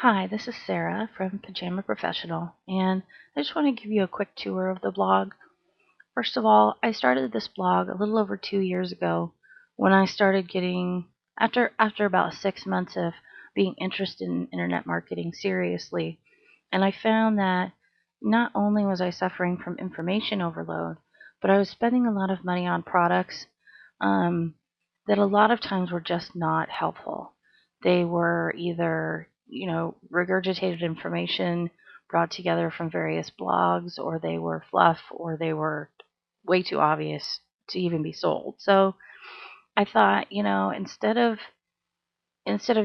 Hi, this is Sarah from Pajama Professional, and I just want to give you a quick tour of the blog. First of all, I started this blog a little over 2 years ago when I started getting, after about 6 months of being interested in internet marketing seriously, and I found that not only was I suffering from information overload, but I was spending a lot of money on products um, that a lot of times were just not helpful. They were either, regurgitated information brought together from various blogs, or they were fluff, or they were way too obvious to even be sold. So I thought, instead of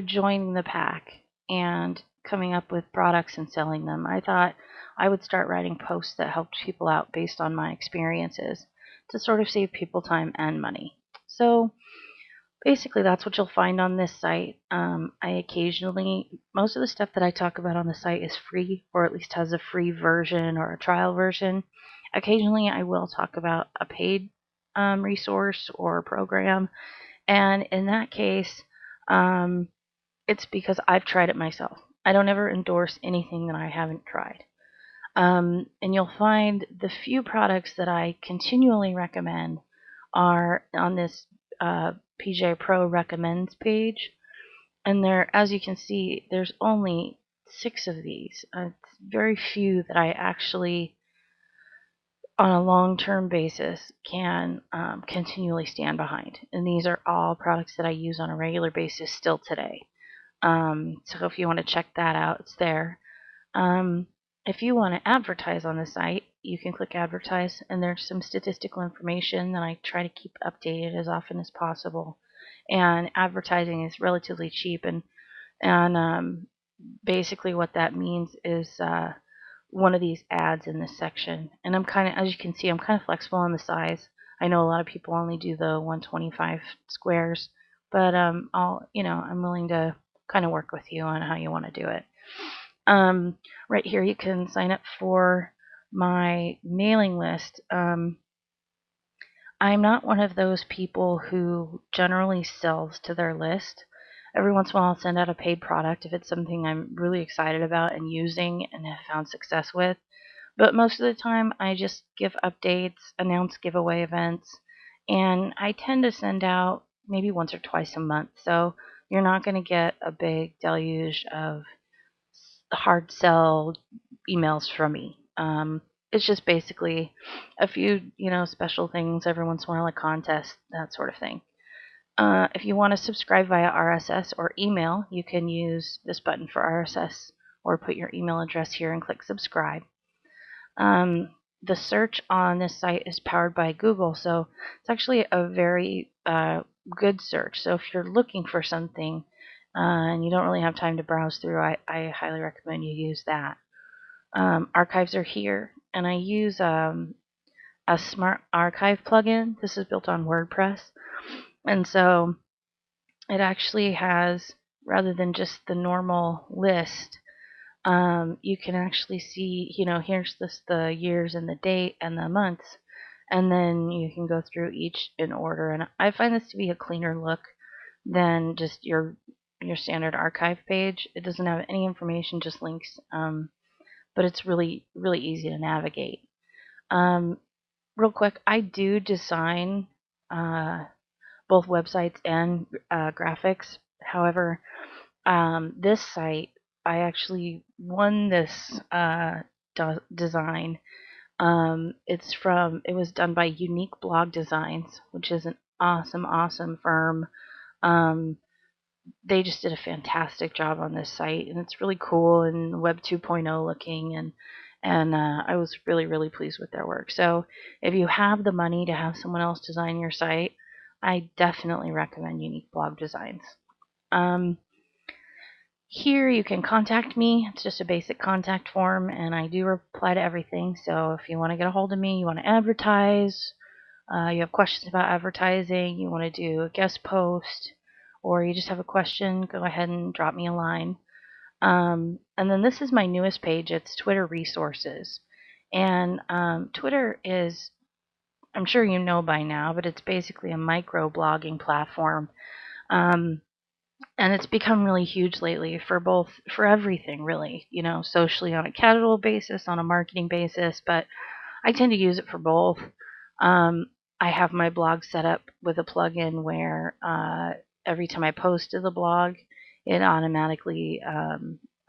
joining the pack and coming up with products and selling them, I thought I would start writing posts that helped people out based on my experiences to sort of save people time and money. So basically, that's what you'll find on this site. Most of the stuff that I talk about on the site is free, or at least has a free version or a trial version. Occasionally, I will talk about a paid resource or program, and in that case, um, it's because I've tried it myself. I don't ever endorse anything that I haven't tried. And you'll find the few products that I continually recommend are on this PJ Pro recommends page. And there, as you can see, there's only 6 of these. It's very few that I actually, on a long-term basis, can continually stand behind. And these are all products that I use on a regular basis still today. So if you want to check that out, it's there. Um, if you want to advertise on the site, you can click advertise, and there's some statistical information that I try to keep updated as often as possible. And advertising is relatively cheap, and basically what that means is one of these ads in this section. And I'm kind of, as you can see, I'm kind of flexible on the size. I know a lot of people only do the 125 squares, but I'm willing to kind of work with you on how you want to do it. Right here, you can sign up for my mailing list. I'm not one of those people who generally sells to their list. Every once in a while, I'll send out a paid product if it's something I'm really excited about and using and have found success with. But most of the time, I just give updates, announce giveaway events, and I tend to send out maybe once or twice a month. So you're not going to get a big deluge of hard sell emails from me. It's just basically a few, special things every once in a while, a contest, that sort of thing. If you want to subscribe via RSS or email, you can use this button for RSS or put your email address here and click subscribe. The search on this site is powered by Google, so it's actually a very good search. So if you're looking for something and you don't really have time to browse through, I highly recommend you use that. Archives are here, and I use a smart archive plugin. This is built on WordPress, and so it actually has, rather than just the normal list, you can actually see, here's the years and the date and the months, and then you can go through each in order. And I find this to be a cleaner look than just your standard archive page. It doesn't have any information, just links, but it's really, really easy to navigate. Real quick, I do design both websites and graphics. However, this site, I actually won this design. It was done by Unique Blog Designs, which is an awesome, awesome firm. Um, they just did a fantastic job on this site, and it's really cool and Web 2.0 looking, and I was really, really pleased with their work. So if you have the money to have someone else design your site, I definitely recommend Unique Blog Designs. Here you can contact me. It's just a basic contact form, and I do reply to everything. So if you want to get a hold of me, you want to advertise, you have questions about advertising, you want to do a guest post, or you just have a question, go ahead and drop me a line. And then this is my newest page. It's Twitter Resources. And Twitter is, I'm sure you know by now, but it's basically a micro blogging platform. And it's become really huge lately for everything, really, socially on a casual basis, on a marketing basis, but I tend to use it for both. Um, I have my blog set up with a plugin where every time I post to the blog, it automatically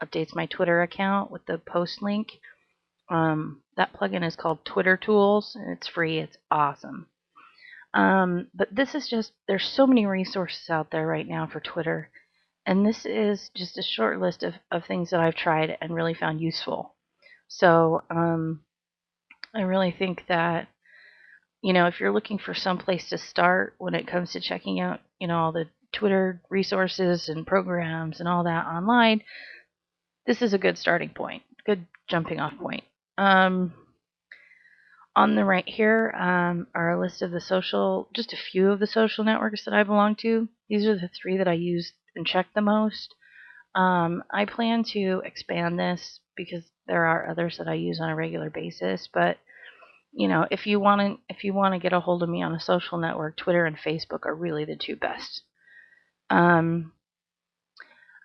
updates my Twitter account with the post link. That plugin is called Twitter Tools, and it's free. It's awesome. But this is just, there's so many resources out there right now for Twitter. And this is just a short list of things that I've tried and really found useful. So I really think that, if you're looking for some place to start when it comes to checking out, all the Twitter resources and programs and all that online, this is a good starting point, good jumping off point. On the right here are a list of just a few of the social networks that I belong to. These are the 3 that I use and check the most. I plan to expand this because there are others that I use on a regular basis. But if you want to get a hold of me on a social network, Twitter and Facebook are really the 2 best. I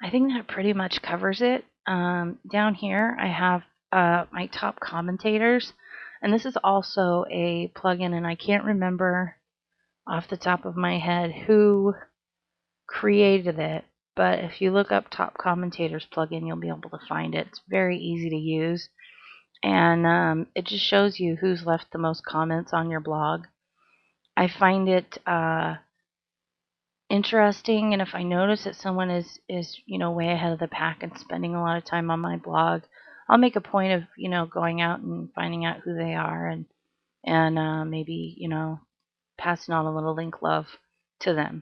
think that pretty much covers it. Down here, I have my top commentators, and this is also a plugin, and I can't remember off the top of my head who created it, but if you look up top commentators plugin, you'll be able to find it. It's very easy to use, and it just shows you who's left the most comments on your blog. I find it interesting, and if I notice that someone is way ahead of the pack and spending a lot of time on my blog, I'll make a point of going out and finding out who they are, and maybe passing on a little link love to them.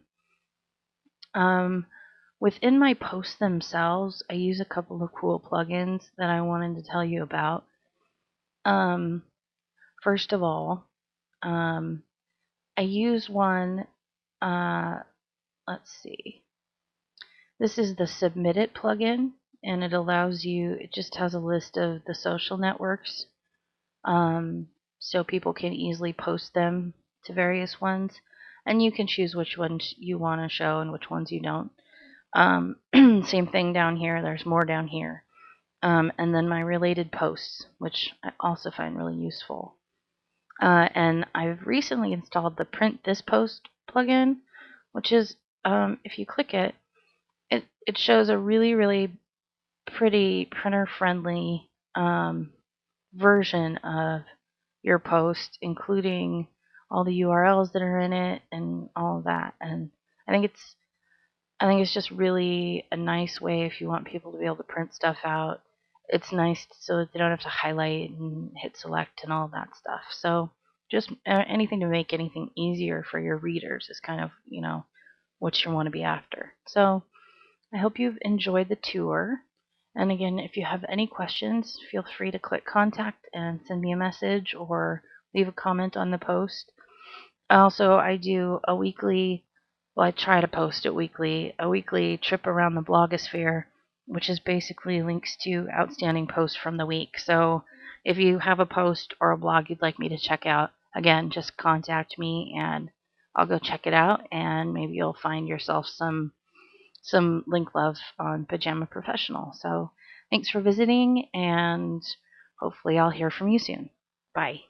Within my posts themselves, I use a couple of cool plugins that I wanted to tell you about. First of all, I use one. Let's see. This is the Submit It plugin, and it just has a list of the social networks, so people can easily post them to various ones, and you can choose which ones you want to show and which ones you don't. Same thing down here. There's more down here. And then my related posts, which I also find really useful. And I've recently installed the Print This Post plugin, which is, if you click it, it shows a really, really pretty printer-friendly version of your post, including all the URLs that are in it and all of that. And I think it's just really a nice way if you want people to be able to print stuff out. It's nice so that they don't have to highlight and hit select and all that stuff. So just anything to make anything easier for your readers is kind of, what you want to be after. So I hope you've enjoyed the tour. And again, if you have any questions, feel free to click contact and send me a message or leave a comment on the post. Also, I do I try to post it weekly, a weekly trip around the blogosphere, which is basically links to outstanding posts from the week. So if you have a post or a blog you'd like me to check out, again, just contact me and I'll go check it out, and maybe you'll find yourself some link love on Pajama Professional. So thanks for visiting, and hopefully I'll hear from you soon. Bye.